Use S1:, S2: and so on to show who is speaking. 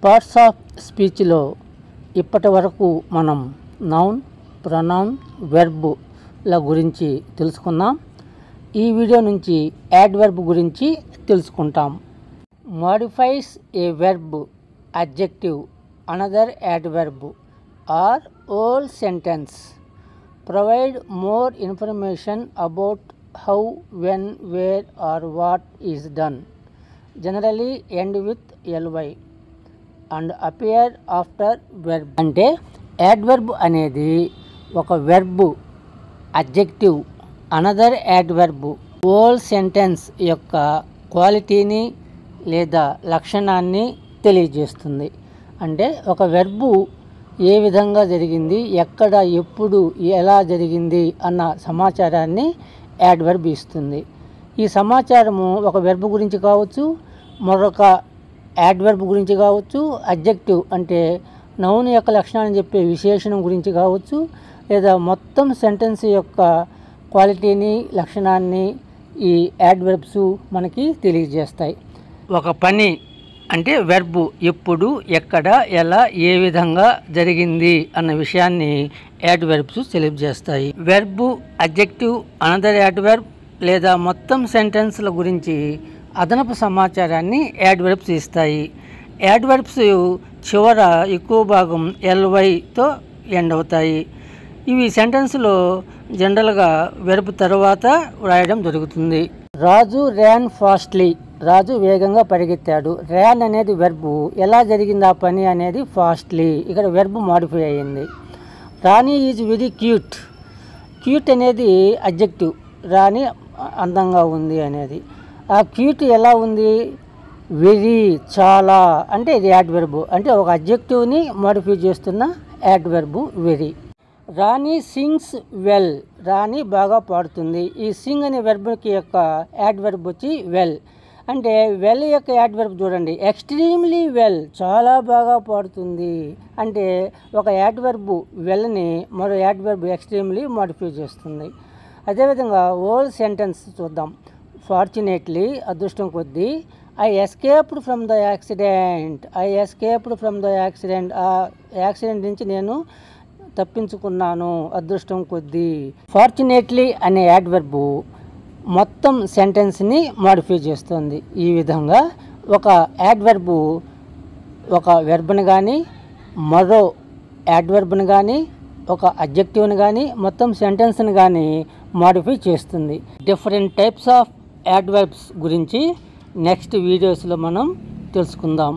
S1: Parts of స్పీచ్లో ఇప్పటి వరకు మనం నౌన్, ప్రొనౌన్, వెర్బ్ల గురించి తెలుసుకున్నాం. ఈ వీడియో నుంచి యాడ్వర్బ్ గురించి తెలుసుకుంటాం. Modifies a verb, adjective, another adverb or whole sentence. Provide more information about how, when, where or what is done. Generally end with ly and appear after verb. అంటే adverb అనేది ఒక verb, adjective, another adverb, whole sentence యొక్క క్వాలిటీని లేదా లక్షణాన్ని తెలియజేస్తుంది. అంటే ఒక వెర్బు ఏ విధంగా జరిగింది, ఎక్కడ, ఎప్పుడు, ఎలా జరిగింది అన్న సమాచారాన్ని యాడ్వర్బ్ ఇస్తుంది. ఈ సమాచారము ఒక వెర్బ్ గురించి కావచ్చు, మరొక యాడ్వర్బ్ గురించి కావచ్చు, అడ్జెక్టివ్ అంటే నౌన్ యొక్క లక్షణాన్ని చెప్పే విశేషణం గురించి కావచ్చు, లేదా మొత్తం సెంటెన్స్ యొక్క క్వాలిటీని, లక్షణాన్ని ఈ యాడ్వర్బ్స్ మనకి తెలియజేస్తాయి. ఒక పని అంటే వెర్బు ఎప్పుడు, ఎక్కడ, ఎలా, ఏ విధంగా జరిగింది అన్న విషయాన్ని యాడ్వర్బ్స్ తెలియజేస్తాయి. వెర్బు, అడ్జెక్టివ్, అనదర్ యాడ్వర్బ్ లేదా మొత్తం సెంటెన్స్ల గురించి అదనపు సమాచారాన్ని యాడ్వర్బ్స్ ఇస్తాయి. యాడ్వర్బ్స్ చివర ఎక్కువ భాగం lyతో ఎండ్ అవుతాయి. ఇవి సెంటెన్స్లో జనరల్గా వెర్బ్ తర్వాత వ్రాయడం జరుగుతుంది. రాజు ర్యాన్ ఫాస్ట్లీ. రాజు వేగంగా పరిగెత్తాడు. ర్యాన్ అనేది వెర్బు, ఎలా జరిగింది ఆ పని అనేది ఫాస్ట్లీ. ఇక్కడ వెర్బు మాడిఫై అయ్యింది. రాణి ఈజ్ వెరీ క్యూట్. క్యూట్ అనేది అడ్జెక్టివ్, రాణి అందంగా ఉంది అనేది. ఆ క్యూట్ ఎలా ఉంది, వెరీ, చాలా అంటే ఇది యాడ్వర్బు, అంటే ఒక అడ్జెక్టివ్ని మాడిఫై చేస్తున్న యాడ్వర్బు వెరీ. రాణి సింగ్స్ వెల్. రాణి బాగా పాడుతుంది. ఈ సింగ్ అనే వెర్బ్కి యొక్క యాడ్వర్బ్ వచ్చి వెల్. అంటే వెల్ యొక్క యాడ్వర్బ్ చూడండి, ఎక్స్ట్రీమ్లీ వెల్, చాలా బాగా పాడుతుంది. అంటే ఒక యాడ్వర్బ్ వెల్ని మరో యాడ్వర్బ్ ఎక్స్ట్రీమ్లీ మాడిఫై చేస్తుంది. అదేవిధంగా హోల్ సెంటెన్స్ చూద్దాం. ఫార్చునేట్లీ, అదృష్టం కొద్దీ. I escaped from the accident. I escaped from the accident. ఆ యాక్సిడెంట్ నుంచి నేను తప్పించుకున్నాను అదృష్టం కొద్దీ. ఫార్చునేట్లీ అనే యాడ్వర్బు మొత్తం సెంటెన్స్ని మాడిఫై చేస్తుంది. ఈ విధంగా ఒక యాడ్వర్బు ఒక వెర్బ్ని కానీ, మరో యాడ్వర్బ్ని కానీ, ఒక అడ్జెక్టివ్ని కానీ, మొత్తం సెంటెన్స్ని కానీ మాడిఫై చేస్తుంది. డిఫరెంట్ టైప్స్ ఆఫ్ యాడ్వర్బ్స్ గురించి నెక్స్ట్ వీడియోస్లో మనం తెలుసుకుందాం.